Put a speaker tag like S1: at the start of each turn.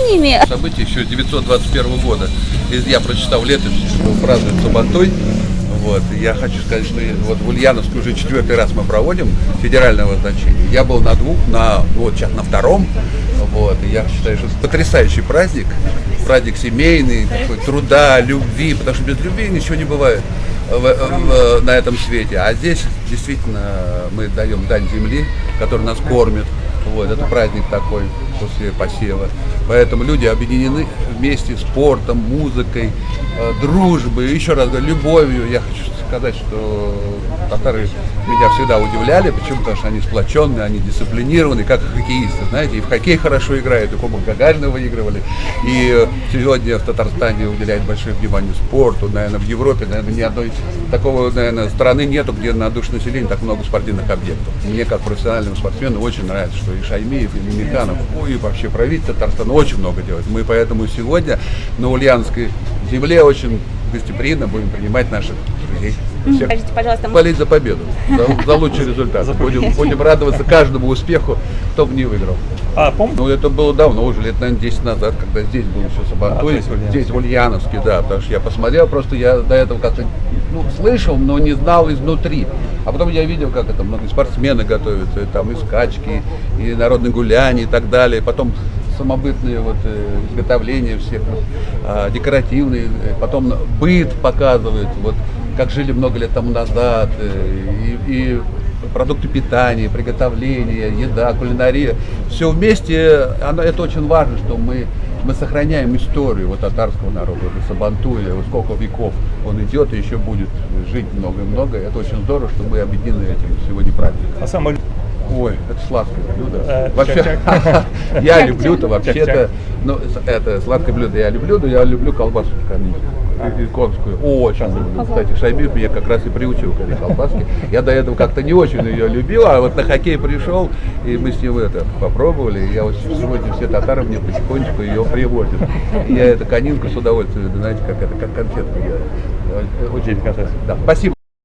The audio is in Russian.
S1: впечатлениями.
S2: Событие еще 921 года. И я прочитал летопись, что празднует Сабантуй. Вот. И я хочу сказать, что вот в Ульяновске уже 4-й раз мы проводим федерального значения. Я был вот сейчас на 2-м. Вот. И я считаю, что это потрясающий праздник. Праздник семейный, такой труда, любви, потому что без любви ничего не бывает на этом свете. А здесь действительно мы даем дань земли, которая нас кормит. Вот, это праздник такой после посева. Поэтому люди объединены вместе спортом, музыкой, дружбой, еще раз говорю, любовью. Я хочу сказать, что татары меня всегда удивляли. Почему? Потому что они сплоченные, они дисциплинированы, как хоккеисты, знаете, и в хоккей хорошо играют, и Кубок Гагарина выигрывали. И сегодня в Татарстане уделяют большое внимание спорту. Наверное, в Европе, наверное, ни одной такого, наверное, страны нету, где на душу населения так много спортивных объектов. Мне, как профессиональному спортсмену, очень нравится, что и Шаймиев, и Мимиканов, и вообще правительство Татарстана очень много делает. Мы поэтому сегодня на Ульяновской земле очень гостеприимно будем принимать наших друзей.
S1: Скажите, пожалуйста,
S2: болеть за победу, за лучший результат. Будем радоваться каждому успеху, кто бы не выиграл. Ну, это было давно, уже лет, наверное, 10 назад, когда здесь был еще Сабантуй, здесь в Ульяновске, да, потому что я посмотрел, просто я до этого как-то слышал, но не знал изнутри. А потом я видел, как это многие спортсмены готовятся, и, там и скачки, и народные гуляния и так далее. Потом самобытные изготовления всех, декоративные, потом быт показывают, как жили много лет тому назад, и продукты питания, приготовления, еда, кулинария. Все вместе, это очень важно, что мы сохраняем историю татарского народа, Сабантуя, сколько веков он идет и еще будет жить много-много. Это очень здорово, что мы объединены этим сегодня праздником. Ой, это сладкое блюдо. Вообще, я люблю это, вообще-то, это сладкое блюдо я люблю, но я люблю колбасу конскую. Очень люблю. Кстати, Шаймиев меня как раз и приучил к этой колбаске. Я до этого как-то не очень ее любил, а на хоккей пришел, и мы с ним попробовали. И сегодня все татары мне потихонечку ее привозят. И я эту конинку с удовольствием, знаете, как конфетку. Очень да, спасибо.